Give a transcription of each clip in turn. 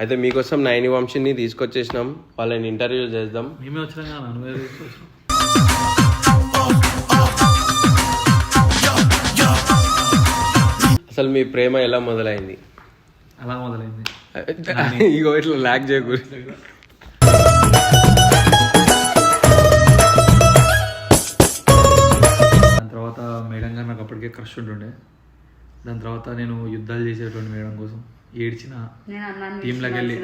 అయితే మీకోసం నైని వంశీని తీసుకొచ్చేసినాం, వాళ్ళని ఇంటర్వ్యూ చేద్దాం. మేమే వచ్చినాం కదా, తీసుకొచ్చినాం. అసలు మీ ప్రేమ ఎలా మొదలైంది? అలా మొదలైంది. ఇగో ఇట్లా ల్యాక్ చేయకూడదు. దాని తర్వాత మేడం గారు నాకు అప్పటికే క్రష్ ఉంటుండే. దాని తర్వాత నేను యుద్ధాలు చేసేటువంటి మేడం కోసం ఏడ్చిన, టీంలోకి వెళ్ళి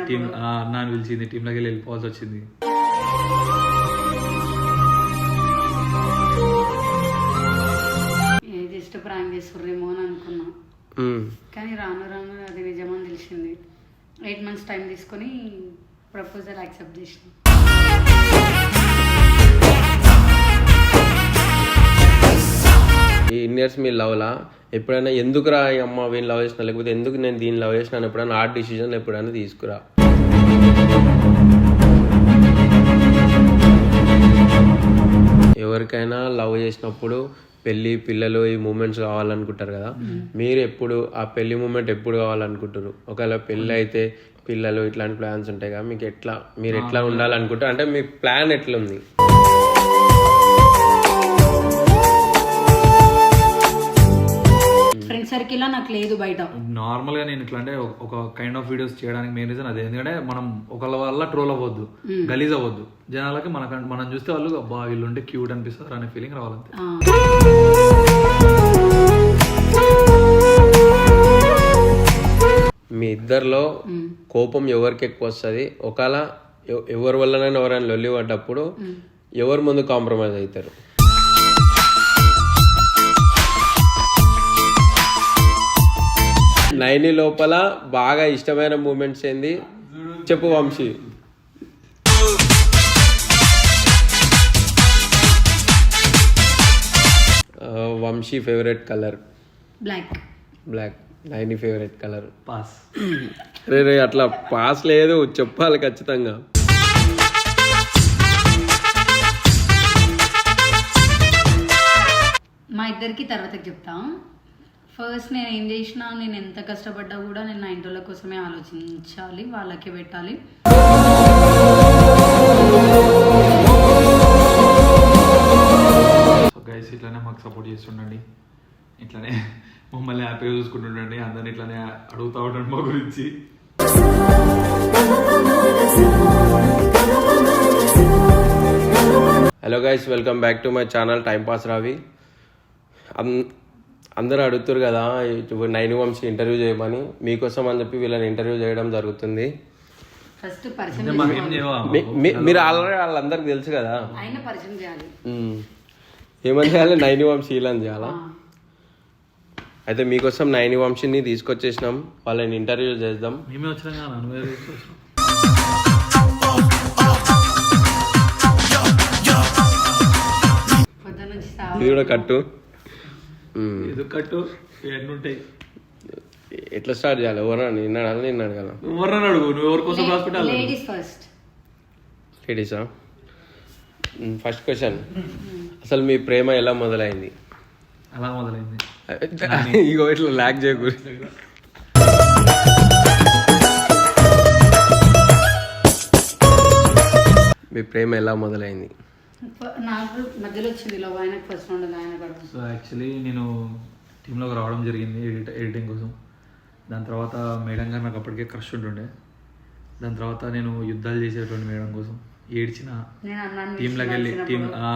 అన్నాన్ని పిలిచింది, టీంలోకి వెళ్ళి వెళ్ళిపోవాల్సి వచ్చింది. జస్ట్ ప్రాంక్ చేస్తుర్రేమో అని అనుకున్నా, కానీ రాను రాను అది నిజమని తెలిసింది. 8 months టైం తీసుకొని ప్రపోజల్ యాక్సెప్ట్ చేసిన. ఈ ఇయర్స్ మీ లవ్లా ఎప్పుడైనా ఎందుకురా ఈ అమ్మ వీళ్ళు లవ్ చేసిన, లేకపోతే ఎందుకు నేను దీన్ని లవ్ చేసినాను ఎప్పుడైనా ఆ డిసిజన్ ఎప్పుడైనా తీసుకురా? ఎవరికైనా లవ్ చేసినప్పుడు పెళ్ళి పిల్లలు ఈ మూమెంట్స్ కావాలనుకుంటారు కదా, మీరు ఎప్పుడు ఆ పెళ్లి మూమెంట్ ఎప్పుడు కావాలనుకుంటారు? ఒకవేళ పెళ్ళి అయితే పిల్లలు ఇట్లాంటి ప్లాన్స్ ఉంటాయి కదా, మీకు ఎట్లా, మీరు ఎట్లా ఉండాలనుకుంటారు? అంటే మీ ప్లాన్ ఎట్లా ఉంది? ఫ్రెండ్ సర్కిల్ నాకు లేదు బయట. నార్మల్ గా నేను ఇట్లా అంటే ఒక కైండ్ ఆఫ్ వీడియోస్ చేయడానికి మెయిన్ రీజన్ అదే. ఎందుకంటే మనం ఒకళ్ళ వల్ల ట్రోల్ అవ్వద్దు, గలీజ్ అవ్వద్దు. జనాలకి మనం చూస్తే వాళ్ళు అబ్బా వీళ్ళు ఉంటే క్యూట్ అనిపిస్తారు అనే ఫీలింగ్ రావాలంతే. మీ ఇద్దరిలో కోపం ఎవరికి ఎక్కువ వస్తుంది? ఒకవేళ ఎవరి వల్లనైనా ఎవరైనా లొల్లి పడ్డప్పుడు ఎవరు ముందు కాంప్రమైజ్ అవుతారు? నైని లోపల బాగా ఇష్టమైన మూమెంట్స్ ఏంది చెప్పు Vamshi. Vamshi favourite colour black. Black. Naini favourite colour pass. రే అట్లా పాస్ లేదు, చెప్పాలి ఖచ్చితంగా. మా ఇద్దరికి తర్వాత చెప్తా. ఫస్ట్ నేను ఏం చేసినా, నేను ఎంత కష్టపడ్డా కూడా నేను నా ఇంట్లో కోసమే ఆలోచించాలి, వాళ్ళకే పెట్టాలి. సో గైస్ ఇట్లానే మాకు సపోర్ట్ చేస్తుండండి, ఇట్లానే మమ్మల్ని హ్యాపీగా చూసుకుంటుండండి, అందరిని ఇట్లానే అడుగుతూ ఉండండి మా గురించి. Hello guys, welcome back to my channel time pass రావి. అందరూ అడుగుతారు కదా నైని వంశీ ఇంటర్వ్యూ చేయమని, మీకోసం అని చెప్పి వీళ్ళని ఇంటర్వ్యూ చేయడం జరుగుతుంది. ఫస్ట్ పరిచయం మీరు ఆల్రెడీ వాళ్ళందరికి తెలుసు కదా, ఆయన పరిచయం చేయాలి. ఏమని చేయాలి? నైని వంశీ ఇలా చేయాలా? అయితే మీకోసం నైని వంశీని తీసుకొచ్చేసినాం, వాళ్ళని ఇంటర్వ్యూ చేద్దాం. మేమే వచ్చినాం కదా, తీసుకొచ్చినాం. ఇది కూడా కట్టు. ఇది కట్టు ఎన్ని ఉంటాయి, ఎట్లా స్టార్ట్ చేయాలి? ఎవరన్నా నిన్న అడగాల, ఎవరన్నా అడుగు, నువ్వు ఎవరి కోసం హాస్పిటల్? లేడీసా? ఫస్ట్ క్వశ్చన్, అసలు మీ ప్రేమ ఎలా మొదలైంది? అలా మొదలైంది. ఇగో ఇట్లా ల్యాక్ చేయకూడదు. మీ ప్రేమ ఎలా మొదలైంది? నాకు మధ్యలో వచ్చింది లవ్, ఆయనకు ఫస్ట్ ఉండదు, ఆయన కూడా. సో యాక్చువల్లీ నేను టీంలోకి రావడం జరిగింది ఎడిటింగ్ కోసం. దాని తర్వాత మేడం గారు నాకు అప్పటికే క్రష్ ఉంటుండే. దాని తర్వాత నేను యుద్ధాలు చేసేటువంటి మేడం కోసం ఏడ్చిన, టీంలోకి వెళ్ళి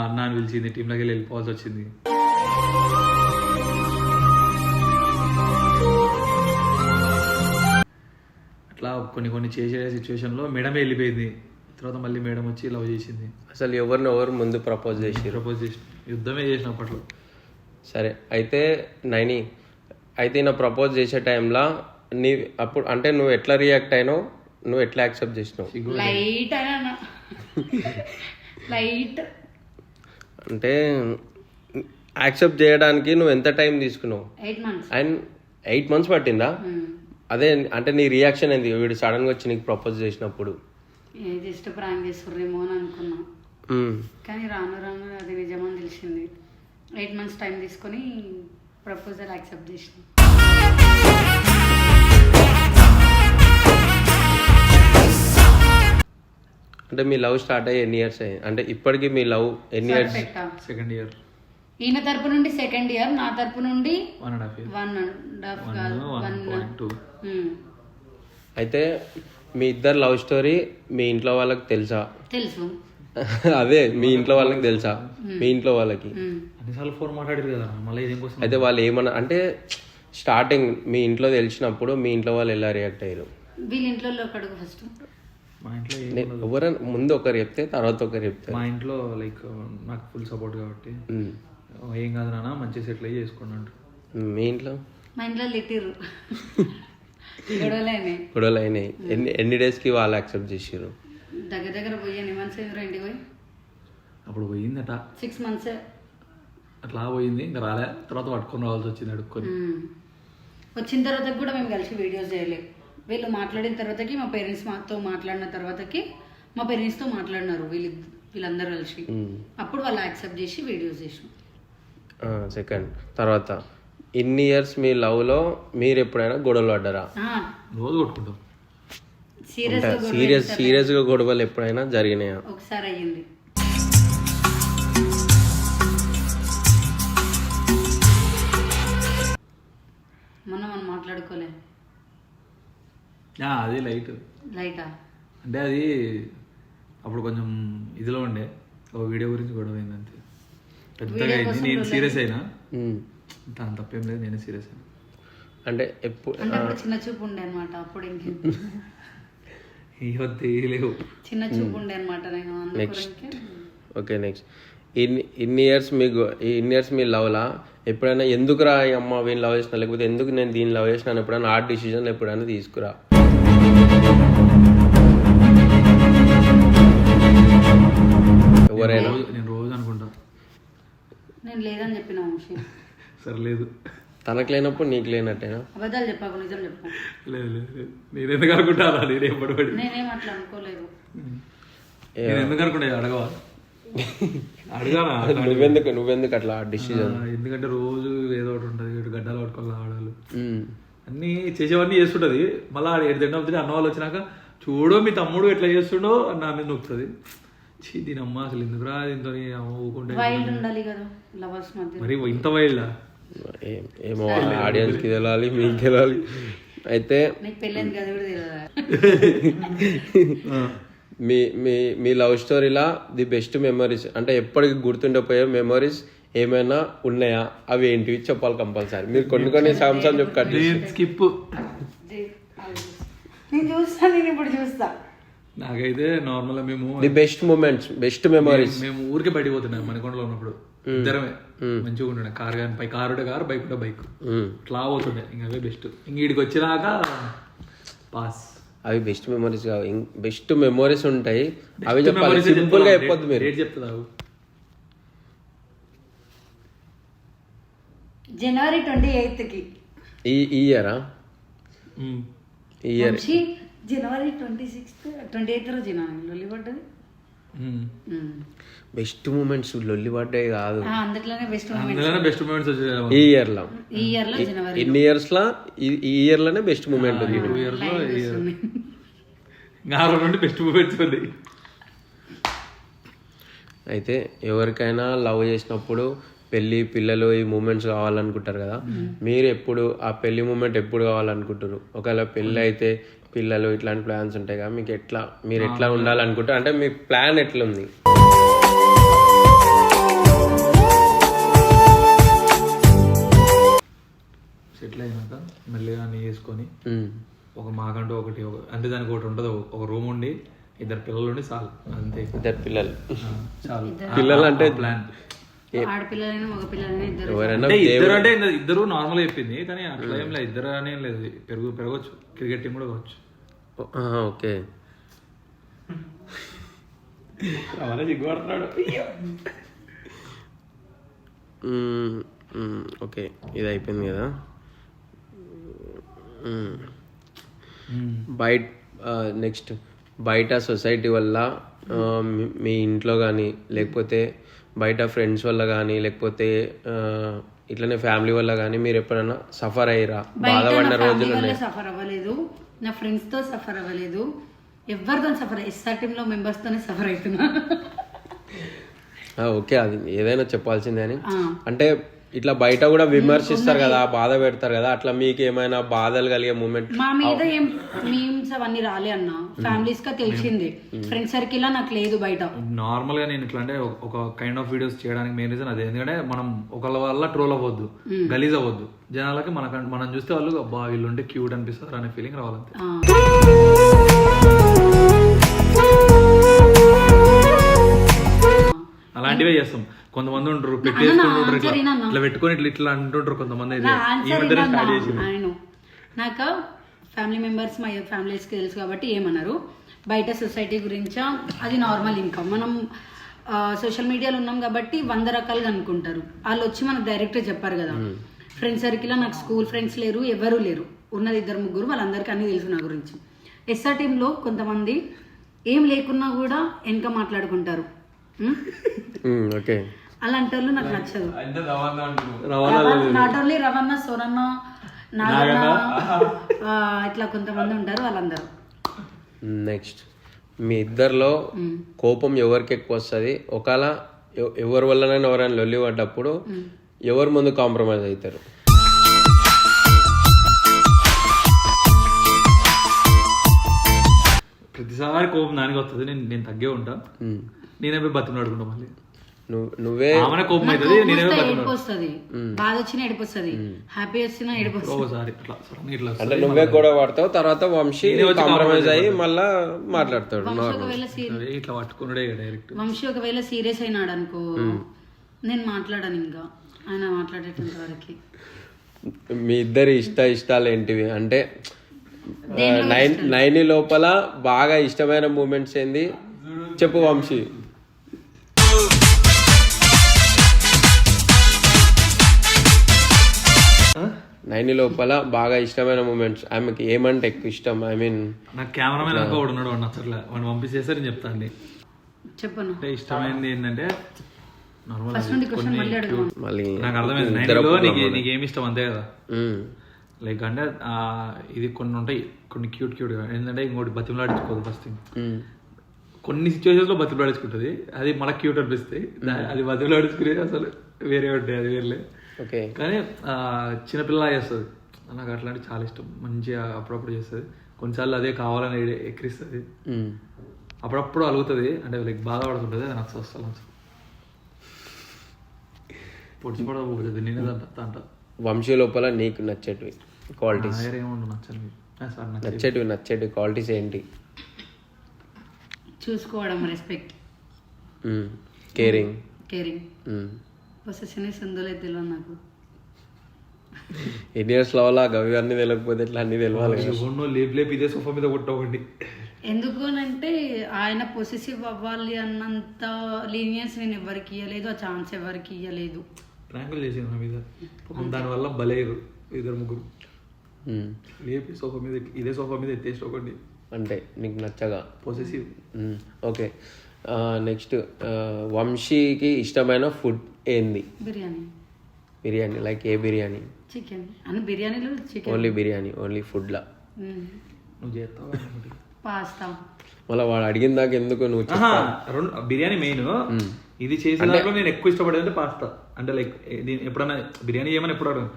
అన్నాన్ని పిలిచింది, టీంలోకి వెళ్ళి వెళ్ళిపోవాల్సి వచ్చింది. అట్లా కొన్ని చేసే సిచ్యువేషన్లో మేడమే వెళ్ళిపోయింది. తర్వాత మళ్ళీ మేడం వచ్చి లవ్ చేసింది. అసలు ఎవరు ముందు ప్రపోజ్ చేసి యుద్ధమే చేసిన అప్పట్లో. సరే, అయితే నైని అయితే నా ప్రపోజ్ చేసే టైంలో నీ అప్పుడు అంటే నువ్వు ఎట్లా రియాక్ట్ అయినావు, నువ్వు ఎట్లా యాక్సెప్ట్ చేసినావు? లైట్ అంటే యాక్సెప్ట్ చేయడానికి నువ్వు ఎంత టైం తీసుకున్నావు? 8 months. అండ్ 8 months పట్టిందా? అదే అంటే నీ రియాక్షన్ ఏంది వీడు సడన్గా వచ్చి నీకు ప్రపోజ్ చేసినప్పుడు? జస్ట్ ప్రాంక్ చేస్తుర్రేమో అని అనుకున్నా, కానీ రాను రాను అది నిజమని తెలిసింది. 8 months టైం తీసుకొని ప్రపోజల్ యాక్సెప్ట్ చేసిన. అంటే మీ లవ్ స్టార్ట్ అయ్యి ఎన్ని ఇయర్స్ అయ్యి, అంటే ఇప్పటికి మీ లవ్ ఎన్ని ఇయర్స్? పెట్టా సెకండ్ ఇయర్, ఈయన తరపు నుండి సెకండ్ ఇయర్, నా తరపు నుండి 1.5 year, 1.5 కాదు 1.2. అయితే మీ ఇద్దరు లవ్ స్టోరీ మీ ఇంట్లో వాళ్ళకి తెలుసా? తెలుసు. అదే మీ ఇంట్లో వాళ్ళకి తెలుసా? మీ ఇంట్లో వాళ్ళకి అన్నిసార్లు ఫోన్ మాట్లాడారు కదా, మళ్ళీ ఇదేం కోసం? అయితే వాళ్ళు ఏమన్నా అంటే స్టార్టింగ్ మీ ఇంట్లో తెలిసినప్పుడు మీ ఇంట్లో వాళ్ళు ఎలా రియాక్ట్ అయ్యారు? వీళ్ళ ఇంట్లో అడుగు ఫస్ట్. మా ఇంట్లో ఎవరైనా ముందు ఒకరు చెప్తే తర్వాత ఒకరు చెప్తారు. మా ఇంట్లో లైక్ నాకు ఫుల్ సపోర్ట్ కాబట్టి ఏం కాదు నాన్న మంచిగా సెటిల్ అయ్యి చేసుకోండి అంటారు. మీ ఇంట్లో? మా ఇంట్లో లిట్టిర్రు గొడవలు అయినాయి. ఎన్ని డేస్కి వాళ్ళు యాక్సెప్ట్ చేసారు? దగ్గర పోయి ఎన్ని మంత్స్ ఇంటికి పోయి? అప్పుడు పోయిందట 6 months. అట్లా పోయింది, ఇంకా రాలే. తర్వాత పట్టుకొని రావాల్సి వచ్చింది అడుక్కొని. వచ్చిన తర్వాత కూడా మేము కలిసి వీడియోస్ చేయలేదు. వీళ్ళు మాట్లాడిన తర్వాతకి మా పేరెంట్స్ మాతో మాట్లాడిన తర్వాతకి మా పేరెంట్స్తో మాట్లాడినారు వీళ్ళందరూ కలిసి. అప్పుడు వాళ్ళు యాక్సెప్ట్ చేసి వీడియోస్ చేసాం. సెకండ్ తర్వాత ఇన్ని ఇయర్స్ మీ లవ్లో మీరు ఎప్పుడైనా గొడవలు పడ్డారా? రోజు కొట్టుకుంటాం. సీరియస్గా గొడవలు ఎప్పుడైనా జరిగినాయా? ఒకసారి అయ్యింది. మనం మాట్లాడుకోలే. అది లైటా అంటే అది అప్పుడు కొంచెం ఇదిలో ఉండే ఒక వీడియో గురించి గొడవ అయింది అంతే. పెద్దగా అయింది. నేను సీరియస్ అయినా, దాని తప్పేం లేదు, నేనే సీరియస్ అయినా. అంటే ఎప్పుడు చిన్న చూపు ఉండే అనమాట. అప్పుడు లేవు, చిన్న చూపు ఉండే అనమాట. ఓకే నెక్స్ట్ ఇన్ని ఇయర్స్ మీ లవ్లా ఎప్పుడైనా ఎందుకురా అమ్మ వీళ్ళు లవ్ చేసిన, లేకపోతే ఎందుకు నేను దీన్ని లవ్ చేసినాను ఎప్పుడైనా హార్డ్ డిసిజన్ ఎప్పుడైనా తీసుకురా? ఎవరైనా? నేను రోజు అనుకుంటా. నేను లేదని చెప్పిన సరే లేదు, తనకు లేనప్పుడు నీకు లేనట్టేనా? అబద్ధాలు చెప్పాకు, నిజం చెప్పు. లేదు నేను ఎందుకు అనుకుంటారా? నేనేం అట్లా అనుకోలేదు. నేను ఎందుకు అనుకుంటా? అడగవా? అడగానా? నువ్వెందుకు అట్లా డిసిజన్? ఎందుకంటే రోజు ఏదో ఒకటి ఉంటుంది, ఇటు గడ్డలు పట్టుకోవాలి, ఆడాలి, అన్నీ చేసేవన్నీ చేస్తుంటది. మళ్ళీ 7 గంటల అవుతుంది. అన్న వాళ్ళు వచ్చినాక చూడు మీ తమ్ముడు ఎట్లా చేస్తుండో అని నా మీద నొక్కుతుంది. దీని అమ్మ అసలు ఎందుకురా దీంతో ఊకుంటే మరి ఇంత వైల్డ్ ఏమో ఆడియన్స్ కి తెలాలి, మీకు తెలాలి. అయితే మీ లవ్ స్టోరీలా ది బెస్ట్ మెమరీస్ అంటే ఎప్పటికి గుర్తుండిపోయే మెమరీస్ ఏమైనా ఉన్నాయా? అవి ఏంటివి చెప్పాలి కంపల్సరీ. మీరు కొన్ని సంవత్సరాలు చెప్పండి. స్కిప్. నాకైతే నార్మల్ మేము the best moments, best memories. మేము ఊరికే బయటకు పోతున్నాం మణికొండలో ఉన్నప్పుడు. ఇద్దరమే మంచిగా ఉంటుండే. కారు బైక్ ఉంటే బైక్ ఇట్లా పోతుండే. ఇంకా అవే బెస్ట్. ఇంక వీడికి వచ్చినాక పాస్. అవి బెస్ట్ మెమరీస్ కావు, బెస్ట్ మెమరీస్ ఉంటాయి. అవి చెప్పాలి, సింపుల్ గా చెప్పొద్దు. మీరు రేట్ చెప్తావు. January 28th ఈ ఇయరా? ఈ ఇయర్ January 26th 28th రోజు లొల్లి పడ్డది. బెస్ట్ మూమెంట్స్ లొల్లి పడ్డాయి కాదు, అందులోనే బెస్ట్ మూమెంట్స్ ఈ ఇయర్ లో. ఇన్ని ఇయర్స్ లా ఈ ఇయర్ లోనే బెస్ట్ మూమెంట్ ఉంది. బెస్ట్ మూమెంట్స్ ఉంది. అయితే ఎవరికైనా లవ్ చేసినప్పుడు పెళ్ళి పిల్లలు ఈ మూమెంట్స్ కావాలనుకుంటారు కదా. మీరు ఎప్పుడు ఆ పెళ్లి మూమెంట్ ఎప్పుడు కావాలనుకుంటారు? ఒకవేళ పెళ్ళి అయితే పిల్లలు ఇట్లాంటి ప్లాన్స్ ఉంటాయి కదా, మీకు మీరు ఎట్లా ఉండాలనుకుంటారు? అంటే మీ ప్లాన్ ఎట్లా ఉంది? సెటిల్ అయినాక మెల్లిగా అన్నీ చేసుకొని ఒక మాకంటూ ఒకటి అంటే దానికి ఒకటి ఉంటుంది, ఒక రూమ్ ఉండి 2 పిల్లలు ఉండి చాలు. అంతే, 2 పిల్లలు చాలు. పిల్లలు అంటే ప్లాన్ ఇద్దరు అంటే ఇద్దరు నార్మల్ అయిపోయింది. కానీ అట్లా ఏం లేదు, ఇద్దరు అనే లేదు. పెరగచ్చు, క్రికెట్ టీం కూడా కావచ్చు. ఓకే, ఓకే ఇది అయిపోయింది కదా. నెక్స్ట్ బయట సొసైటీ వల్ల మీ ఇంట్లో కానీ లేకపోతే బయట ఫ్రెండ్స్ వల్ల కానీ లేకపోతే ఇట్లనే ఫ్యామిలీ వల్ల కానీ మీరు ఎప్పుడైనా సఫర్ అయ్యారా? బాధపడిన రోజులు ఉన్నాయి? సఫర్ అవ్వలేదు, నా ఫ్రెండ్స్తో సఫర్ అవ్వలేదు. ఎవరితో సఫర్ ఎస్ఆర్ టీంలో మెంబర్స్తోనే సఫర్ అవుతున్నా. ఓకే, అది ఏదైనా చెప్పాల్సిందే అని. అంటే ఇట్లా బయట కూడా విమర్శిస్తారు కదా, బాధ పెడతారు కదా, అట్లా మీకు ఏమైనా బాధలు కలిగే మూమెంట్? మా మీద ఏం మీమ్స్ అవన్నీ రాలే అన్న, ఫ్యామిలీస్ గా తెలిసిందే, ఫ్రెండ్ సర్కిల్ లా నాకు లేదు బయట. నార్మల్ గా నేను ఇట్లా అంటే ఒక కైండ్ ఆఫ్ వీడియోస్ చేయడానికి మెయిన్ రీజన్ అదే. ఎందుకంటే మనం ఒకళ్ళ వల్ల ట్రోల్ అవ్వద్దు, గలీజ్ అవ్వద్దు. జనాలకి మనం చూస్తే వాళ్ళు అబ్బా వీళ్ళు ఉంటే క్యూట్ అనిపిస్తారు అనే ఫీలింగ్ రావాలంతే. అలాంటివే చేస్తాం. కొంతమంది ఉంటారు పెట్టేసుకుంటుంటారు, ఇట్లా పెట్టుకొని ఇట్లా అంటుంటారు కొంతమంది. నాకు ఫ్యామిలీ మెంబర్స్ మా ఫ్యామిలీస్కి తెలుసు కాబట్టి ఏమన్నారు. బయట సొసైటీ గురించా అది నార్మల్. ఇంకా మనం సోషల్ మీడియాలో ఉన్నాం కాబట్టి 100 రకాలుగా అనుకుంటారు. వాళ్ళు వచ్చి మనకు డైరెక్ట్గా చెప్పారు కదా. ఫ్రెండ్ సర్కిల్ నాకు స్కూల్ ఫ్రెండ్స్ లేరు, ఎవరూ లేరు, ఉన్నది 2-3, వాళ్ళందరికీ అన్నీ తెలుసు నా గురించి. ఎస్ఆర్ టీంలో కొంతమంది ఏం లేకున్నా కూడా వెనక మాట్లాడుకుంటారు. అలాంటి వాళ్ళు నాకు నచ్చదు. నాట్ ఓన్లీ రవణ, సోనన్న, నాగన్న, ఇట్లా కొంతమంది ఉంటారు వాళ్ళందరూ. నెక్స్ట్, మీ ఇద్దరిలో కోపం ఎవరికి ఎక్కువ వస్తుంది? ఒకవేళ ఎవరి వల్లనైనా ఎవరైనా లొల్లి పడ్డప్పుడు ఎవరు ముందు కాంప్రమైజ్ అవుతారు? ప్రతిసారి కోపం దానికి వస్తుంది. నేను తగ్గే ఉంటా, నేనే పోయి బతిని అడుగుంటా. మళ్ళీ నువ్వే కోపం అవుతుంది, ఏడుపు వస్తుంది, బాధ వచ్చినా ఏడుపు వస్తుంది, హ్యాపీ వచ్చినా ఏడుపు వస్తుంది. అంటే నువ్వే కూడా పడతావు, తర్వాత వంశీ కాంప్రమైజ్ అయ్యి మళ్ళా మాట్లాడతాడు. ఇట్లా పట్టుకున్నాడే డైరెక్ట్. వంశీ ఒకవేళ సీరియస్ అయినాడు అనుకో, నేను మాట్లాడాను ఇంకా ఆయన మాట్లాడేటంత వరకు. మీ ఇద్దరి ఇష్టాలు ఏంటివి? అంటే 9 లోపల బాగా ఇష్టమైన మూమెంట్స్ ఏంది చెప్పు వంశీ. 9 లోపల బాగా ఇష్టమైన మూమెంట్స్, ఆమెకి ఏమంటే ఎక్కువ ఇష్టం? ఐ మీన్ నాకు కెమెరామెన్ అనుకో వాడు ఉన్నాడు, వాడు నచ్చట్లే, వాడు పంపించేస్తే నేను చెప్తాను. చెప్పను అంటే ఇష్టమైనది ఏంటంటే మళ్ళీ నాకు అర్థమైంది. నీకేమి ఇష్టం అంతే కదా. లైక్ అంటే ఇది కొన్ని ఉంటాయి, కొన్ని క్యూట్ ఏంటంటే ఇంకోటి బతిమలాడించుకోదు. ఫస్ట్ థింగ్, కొన్ని సిచ్యువేషన్స్ లో బతిమలాడించుకుంటుంది, అది మనకు క్యూట్ అనిపిస్తాయి. అది బతిమలాడించుకునేది అసలు వేరే ఉంటాయి, అది వేరే. కానీ చిన్నపిల్ల చేస్తుంది, నాకు అట్లాంటి చాలా ఇష్టం. మంచిగా అప్పుడప్పుడు చేస్తుంది, కొన్నిసార్లు అదే కావాలని ఎక్కిరిస్తుంది, అప్పుడప్పుడు అలుగుతుంది, అంటే లైక్ బాధపడుతుంటుంది. అది నాకు వస్తుంది పొడిచిపడబోతుంది. నేనేదంట వంశీ లోపల నీకు నచ్చేటివి క్వాలిటీస్ నచ్చేటివి క్వాలిటీస్ ఏంటి? చూసుకోవడం, రెస్పెక్ట్, కేరింగ్. పొసెసివ్నెస్ ఉందో లేదు తెలియదు నాకు. ఇండియన్స్ లో గవి అన్ని తెలియకపోతే ఇట్లా అన్ని తెలియాలి. ఇదే సోఫా మీద కొట్టవండి. ఎందుకు అంటే ఆయన పొసెసివ్ అవ్వాలి అన్నంత లీనియన్స్ నేను ఎవరికి ఇవ్వలేదు, ఆ ఛాన్స్ ఎవరికి ఇవ్వలేదు. ప్రాంకులు చేసింది నా మీద, దానివల్ల బలేరు 2-3 లేపి సోఫా మీద, ఇదే సోఫా మీద ఎత్తేసి ఒకటి. అంటే నీకు నచ్చగా పొసెసివ్. ఓకే, నెక్స్ట్, వంశీకి ఇష్టమైన ఫుడ్ ఏంది? Biryani. Like a biryani? Chicken. అన్ని బిర్యానీలో chicken. Only biryani, only food లా? నువ్వు చేస్తావా? పాస్తా. మళ్ళీ వాడు అడిగిన దాకా ఎందుకు నువ్వు? బిర్యానీ మెయిన్. ఇది చేసిన దాంట్లో నేను ఎక్కువ ఇష్టపడేది పాస్తా. అంటే లైక్ ఎప్పుడన్నా బిర్యానీ చేయమని ఎప్పుడు అడగను.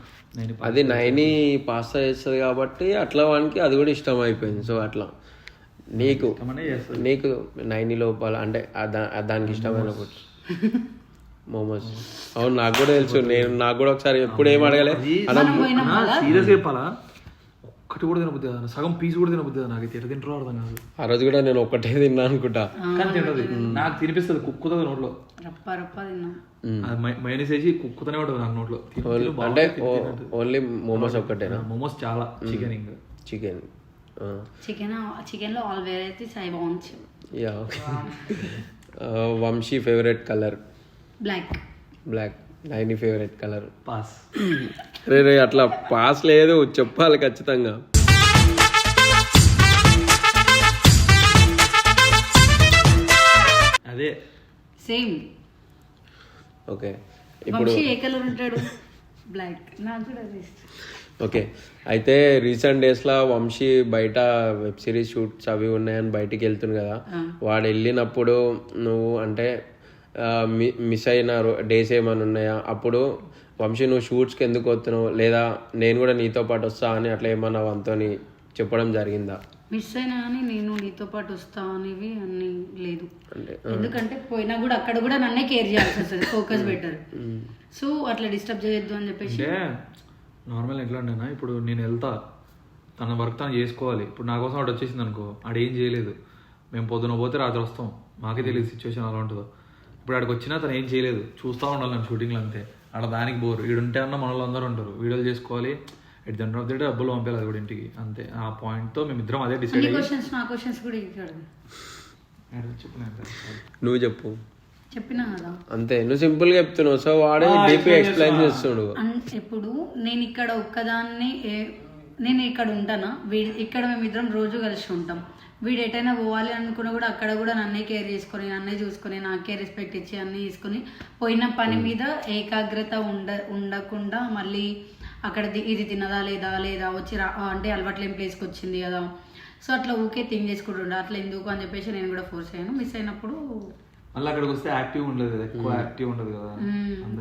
అది 9 పాస్తా చేస్తుంది కాబట్టి అట్లా వానికి అది కూడా ఇష్టం అయిపోయింది. సో అట్లా నీకు 9 లోపల అంటే దానికి ఇష్టమైన ఫుడ్? మోమోస్. అవును, నాకు కూడా తెలుసు. నాకు కూడా ఒకసారి ఎప్పుడు ఏం అడగలే. సీరియస్ చెప్పాలా, ఒక్కటి కూడా తినబుద్ది కదా, సగం పీస్ కూడా తినబుద్ది కదా. నాకు ఎట్లా తింటారో అర్థం కాదు. ఆ రోజు కూడా నేను ఒక్కటే తిన్నా అనుకుంటా, కానీ తింటది. నాకు తినిపిస్తుంది, కుక్కుతుంది నోట్లో. మైనస్ వేసి కుక్కుతూనే ఉంటుంది నాకు నోట్లో. అంటే ఓన్లీ మోమోస్ ఒక్కటేనా? మోమోస్ చాలా. చికెన్ ఇంకా చికెన్ లో all varieties I want. Yeah. Vamshi favourite colour? Black. 9 favourite colour? Pass. రే అట్లా పాస్ లేదు, చెప్పాలి ఖచ్చితంగా. అదే సేమ్. ఓకే, ఇప్పుడు ఏ కలర్ ఉంటాడు? బ్లాక్. నాకు కూడా ఓకే, అయితే రీసెంట్ డేస్లో వంశీ బయట వెబ్ సిరీస్ షూట్స్ అవి ఉన్నాయని బయటికి వెళ్తుంది కదా, వాడు వెళ్ళినప్పుడు నువ్వు అంటే మిస్ అయిన డేస్ ఏమైనా ఉన్నాయా? అప్పుడు వంశీ నువ్వు షూట్స్కి ఎందుకు వస్తున్నావు, లేదా నేను కూడా నీతో పాటు వస్తా అని అట్లా ఏమన్నా వంతో చెప్పడం జరిగిందా? మిస్ అయినా కానీ నేను నీతో పాటు వస్తా అనేవి అన్ని లేదు, ఎందుకంటే పోయినా కూడా అక్కడ కూడా నన్నే కేర్ చేయాల్సి వస్తుంది, ఫోకస్ బెటర్. సో అట్లా డిస్టర్బ్ చేయొద్దు అని చెప్పేసి. నార్మల్ ఎట్లా అంటేనా, ఇప్పుడు నేను వెళ్తా, తన వర్క్ తను చేసుకోవాలి. ఇప్పుడు నా కోసం వాడు వచ్చేసింది అనుకో, ఆడేం చేయలేదు, మేము పొద్దున పోతే రాత్రి వస్తాం, మాకే తెలియదు సిచ్యువేషన్ ఎలా ఉంటుందో. ఇప్పుడు ఆడికి వచ్చినా తను ఏం చేయలేదు, చూస్తూ ఉండాలి నేను షూటింగ్లో అంతే. ఆడ దానికి బోరు, ఈడుంటే అన్న మనలో అందరూ ఉంటారు, వీడియోలు చేసుకోవాలి, at the end of the day డబ్బులు పంపించాలి కూడా ఇంటికి, అంతే. ఆ పాయింట్తో మేము ఇద్దరం అదే డిసైడ్ అయ్యి. నా క్వశ్చన్స్ కూడా నువ్వు చెప్పు. చెప్పినా కదా అంతే, నువ్వు సింపుల్ గా చెప్తున్నావు, సో వాడే డీపీ ఎక్స్ప్లెయిన్ చేస్తుడు. ఇప్పుడు నేను ఇక్కడ ఒక్కదాన్ని నేను ఇక్కడ ఉంటానా, ఇక్కడ మేమిద్దరం రోజు కలిసి ఉంటాం. వీడు ఎటైనా పోవాలి అనుకున్నా కూడా అక్కడ కూడా నన్నే కేర్ చేసుకొని, నన్నే చూసుకొని, నాకే రెస్పెక్ట్ ఇచ్చి అన్నీ తీసుకొని, పోయిన పని మీద ఏకాగ్రత ఉండకుండా మళ్ళీ అక్కడ ఇది తినదా లేదా వచ్చి అంటే అలవాట్లేని ప్లేస్కి వచ్చింది కదా, సో అట్లా ఊకే థింక్ చేసుకుంటుండే. అట్లా ఎందుకు అని చెప్పేసి నేను కూడా ఫోర్స్ అయ్యాను. మిస్ అయినప్పుడు మళ్ళీ అక్కడికి వస్తే యాక్టివ్ ఉండదు కదా, ఎక్కువ యాక్టివ్ ఉండదు కదా,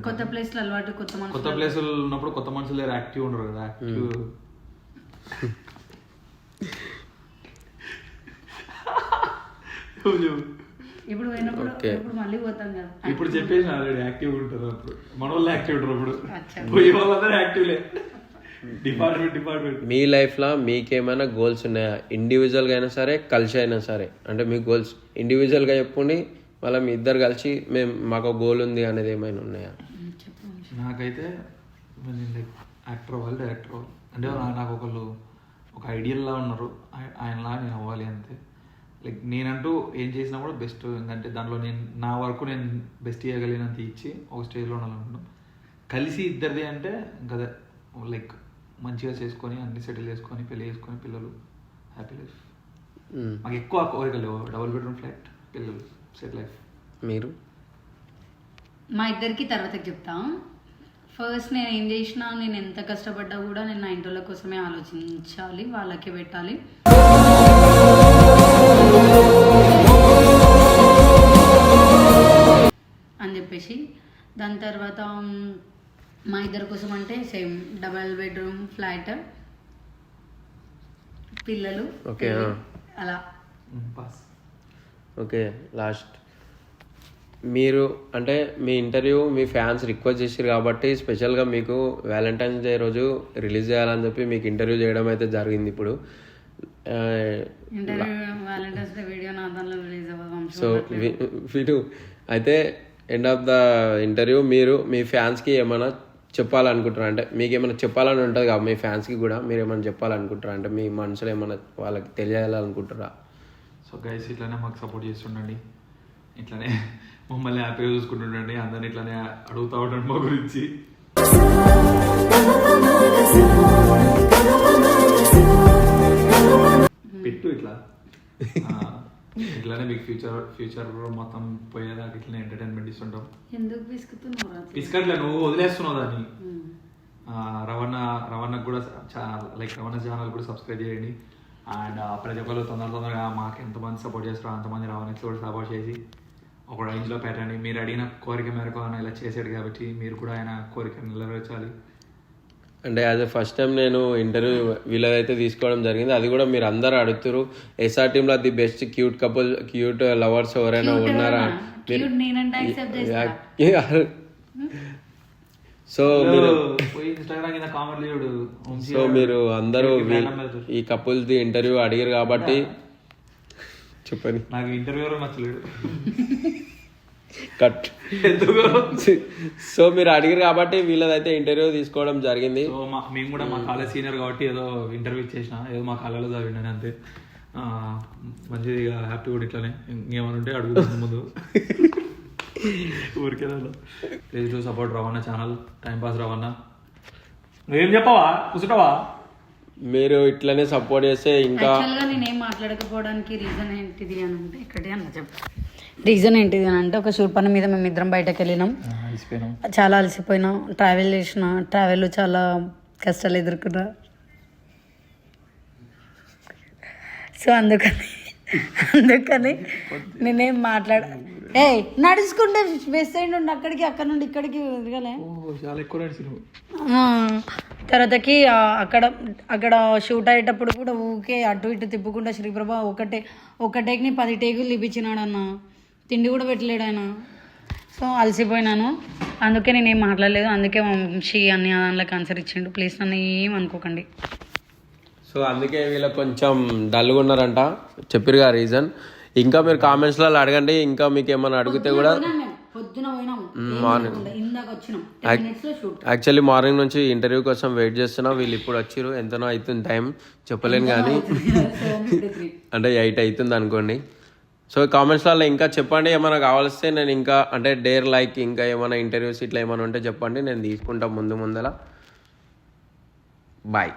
కొత్త ప్లేస్లో అలవాటు, కొత్త ప్లేసులు ఉన్నప్పుడు కొత్త మనుషులు దగ్గర యాక్టివ్ ఉండరు కదా. యాక్టివ్ ఇప్పుడు పోయినప్పుడు ఇప్పుడు మళ్ళీ పోతాం కదా, ఇప్పుడు చెప్పేసి ఆల్రెడీ యాక్టివ్ ఉంటారు, అప్పుడు మన వాళ్ళు యాక్టివ్ ఉంటారు, అప్పుడు పోయే వాళ్ళందరూ యాక్టివ్లే. డిపార్ట్మెంట్ మీ లైఫ్లో మీకేమైనా గోల్స్ ఉన్నాయా? ఇండివిజువల్గా అయినా సరే, కలిసి అయినా సరే, అంటే మీ గోల్స్ ఇండివిజువల్గా చెప్పండి, మళ్ళీ మీ ఇద్దరు కలిసి మాకు గోల్ ఉంది అనేది ఏమైనా ఉన్నాయా? నాకైతే లైక్ యాక్టర్ అవ్వాలి, డైరెక్టర్ అవ్వాలి. అంటే నాకు ఒక ఐడియల్లా ఉన్నారు, ఆయనలా నేను అవ్వాలి అంతే. లైక్ నేనంటూ ఏం చేసినా కూడా బెస్ట్, ఎందుకంటే దాంట్లో నా వరకు నేను బెస్ట్ చేయగలిగినంత ఇచ్చి ఒక స్టేజ్లో ఉండాలనుకుంటున్నాం. కలిసి ఇద్దరిది అంటే ఇంకా లైక్ మంచిగా చేసుకొని అన్ని సెటిల్ చేసుకొని పెళ్లి చేసుకొని పిల్లలు, హ్యాపీ లైఫ్. మాకు ఎక్కువ కోరికలు, డబుల్ బెడ్రూమ్ ఫ్లాట్, పిల్లలు, సెట్ లైఫ్. మీరు? మా ఇద్దరికి తర్వాత చెప్తా. ఫస్ట్ నేను ఏం చేసినా, నేను ఎంత కష్టపడ్డా కూడా నేను నా ఇంటి కోసమే ఆలోచించాలి, వాళ్ళకే పెట్టాలి అని చెప్పేసి. దాని తర్వాత మా ఇద్దరి కోసం అంటే సేమ్ డబల్ బెడ్రూమ్ ఫ్లాట్, పిల్లలు, అలా. ఓకే, లాస్ట్ మీరు అంటే మీ ఇంటర్వ్యూ మీ ఫ్యాన్స్ రిక్వెస్ట్ చేశారు కాబట్టి స్పెషల్గా మీకు వ్యాలంటైన్స్ డే రోజు రిలీజ్ చేయాలని చెప్పి మీకు ఇంటర్వ్యూ చేయడం అయితే జరిగింది. ఇప్పుడు సో వీడు అయితే ఎండ్ ఆఫ్ ద ఇంటర్వ్యూ మీరు మీ ఫ్యాన్స్కి ఏమైనా చెప్పాలనుకుంటారా? అంటే మీకు ఏమైనా చెప్పాలని ఉంటుంది కదా మీ ఫ్యాన్స్కి కూడా, మీరు ఏమైనా చెప్పాలనుకుంటారా? అంటే మీ మనసులో ఏమైనా వాళ్ళకి తెలియాలనుకుంటారా? సో గైస్, ఇట్లానే మాకు సపోర్ట్ చేస్తుండండి, ఇట్లానే మమ్మల్ని హ్యాపీగా చూసుకుంటుండండి, అందరిని ఇట్లానే అడుగుతూ ఉండండి మా గురించి. పెట్టు ఇట్లానే మీకు ఫ్యూచర్ మొత్తం పోయేదాకా ఇట్లా ఎంటర్టైన్మెంట్ ఇస్తుంటాం. పిసుకట్లే, నువ్వు వదిలేస్తున్నావు దాన్ని. రవణకు కూడా లైక్ రవణ ఛానల్ కూడా సబ్స్క్రైబ్ చేయండి. అండ్ ప్రతి ఒక్కరు తొందరగా మాకు ఎంతమంది సపోర్ట్ చేస్తారో అంతమంది రవణకి కూడా సపోర్ట్ చేసి ఒక రేంజ్లో పెట్టండి. మీరు అడిగిన కోరిక మేరకు ఆయన ఇలా చేశాడు కాబట్టి మీరు కూడా ఆయన కోరిక నెరవేర్చాలి. అంటే యాజ్ ఎ ఫస్ట్ టైం నేను ఇంటర్వ్యూ వీళ్ళదైతే తీసుకోవడం జరిగింది, అది కూడా మీరు అందరూ అడుగుతారు ఎస్ఆర్ టీంలో ది బెస్ట్ క్యూట్ లవర్స్ ఎవరైనా ఉన్నారా? సో మీరు అందరూ ఈ కపుల్ది ఇంటర్వ్యూ అడిగారు కాబట్టి చెప్పండి. నాకు ఇంటర్వ్యూ నచ్చలేదు కట్. సో మీరు అడిగారు కాబట్టి వీళ్ళదైతే ఇంటర్వ్యూ తీసుకోవడం జరిగింది. సో మేము కూడా మా కాలేజ్ సీనియర్ కాబట్టి ఏదో ఇంటర్వ్యూ ఇచ్చేసిన, ఏదో మా కాలేజ్లో చదివిండని అంతే. మంచిగా హ్యాపీ కూడా ఇట్లానే ఇంకేమైనా ఉంటే అడుగుతుంది ముందు ఊరికే. Please do support Ravana channel, timepass రవణ. నువ్వేం చెప్పవా, కూర్చుంటావా? మీరు ఇట్లనే సపోర్ట్ చేస్తే ఇంకా. నేనేం మాట్లాడకపోవడానికి రీజన్ ఏంటిది అని అంటే ఇక్కడే అన్న చెప్పు. రీజన్ ఏంటిది అని అంటే ఒక షూట్ పని మీద మేము ఇద్దరం బయటకు వెళ్ళినాం, చాలా అలసిపోయినాం, ట్రావెల్ చేసిన ట్రావెల్ చాలా కష్టాలు ఎదుర్కొన్నా. సో అందుకని నేనేం ఏ నడుచుకుంటే వెస్ట్ సైడ్ నుండి అక్కడికి, అక్కడ నుండి ఇక్కడికి తిరగలే. చాలా ఎక్కువ నడిచినావు. తర్వాతకి అక్కడ షూట్ అయ్యేటప్పుడు కూడా ఊకే అటు ఇటు తిప్పుకుంటా శ్రీప్రభ ఒక టేక్ని 10 టేకులు తీపించినాడు అన్న. తిండి కూడా పెట్టలేడు ఆయన. సో అలసిపోయినాను, అందుకే నేనేం మాట్లాడలేదు. అందుకే వంశీ అన్ని దానిలో ఆన్సర్ ఇచ్చిండు. ప్లీజ్ నన్ను ఏం అనుకోకండి. సో అందుకే వీళ్ళకి కొంచెం డల్గా ఉన్నారంట, చెప్పిరుగా రీజన్. ఇంకా మీరు కామెంట్స్లో అడగండి, ఇంకా మీకు ఏమైనా అడిగితే కూడా. యాక్చువల్లీ మార్నింగ్ నుంచి ఇంటర్వ్యూ కోసం వెయిట్ చేస్తున్నాం. వీళ్ళు ఇప్పుడు వచ్చిర్రు, ఎంతనో అవుతుంది టైం చెప్పలేను కానీ అంటే 8 అవుతుంది అనుకోండి. సో కామెంట్స్లలో ఇంకా చెప్పండి, ఏమైనా కావాల్స్తే నేను ఇంకా అంటే డేర్ లైక్ ఇంకా ఏమైనా ఇంటర్వ్యూస్ ఇట్లా ఏమైనా ఉంటే చెప్పండి, నేను తీసుకుంటా ముందల. బాయ్.